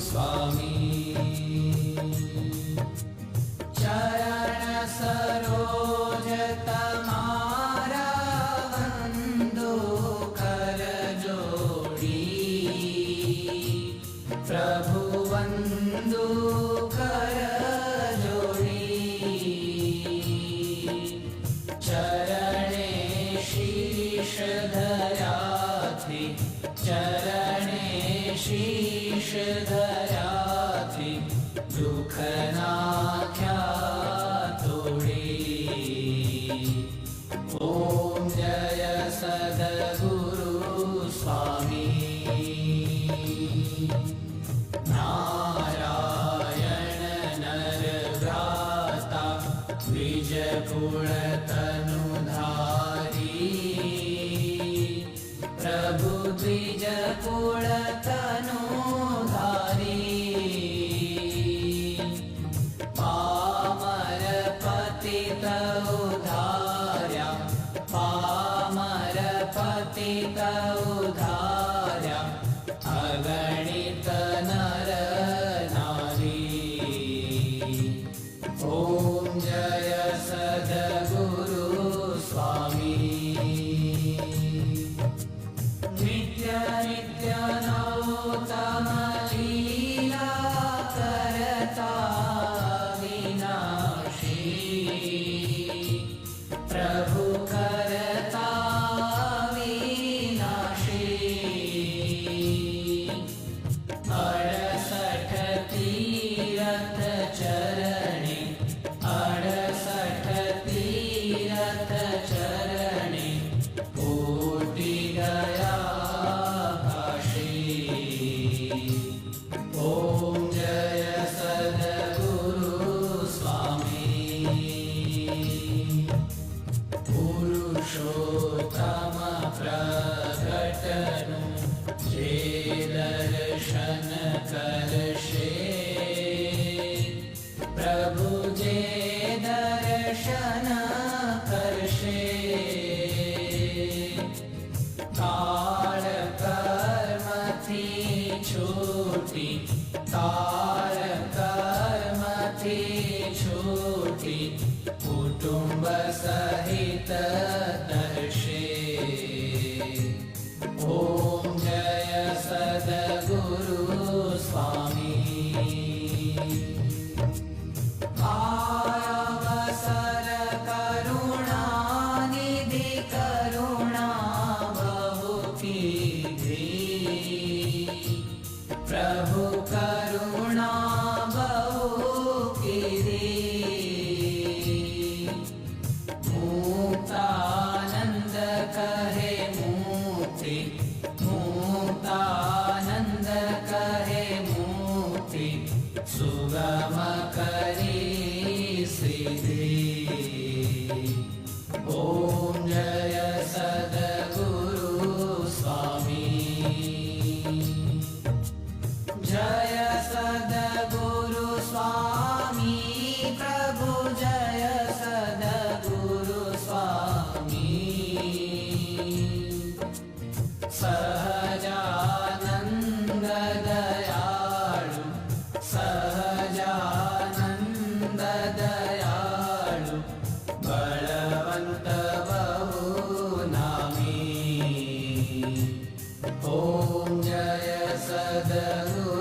स्वामी। चरण सरोज तमारा वंदो कर जोड़ी, प्रभु वंदो कर जोड़ी। चरणे शीश धरा थी, चरणे शीश धरा थी, दुख नाख्या तोड़ी। ओम जय सद्गुरु स्वामी। नारायण नर भ्राता द्विज कुल तनुधारी, प्रभु द्विज कुल तनुधारी। पामर पतित उधार्या, पामर पतित उधार्या, अगणित नर नारी। ओम जय सद्गुरु स्वामी। नित्य नित्य नौतम लीला करता विनाशी, प्रभु करता विनाशी। 68 तीरथ चरणे, 68 तीरथ चरणे, कोटि गया काशी। ओम जय सद्गुरु स्वामी। पुरुषोत्तम प्रगटनु जे दर्शन करशे, प्रभु जे दर्शन करशे। काल कर्म थी छूटी, काल कर्म थी छूटी, कुटुंब सहित दर्शे। ओम जय सद्गुरु स्वामी। अवसर करुणा निधि करुणा बहु कीधी, प्रभु करुणा बहु कीधी। मुक्तानंद कहे मुक्ति, मुक्तानंद कहे मुक्ति, सुगम करी सिद्धि। ओम जय सद्गुरु स्वामी। जय सद्गुरु स्वामी, प्रभु जय सद्गुरु स्वामी। सहजानंद दयालु, सहजानंद दयालु, बलवंत बहु नामी। ओम जय सद्गुरु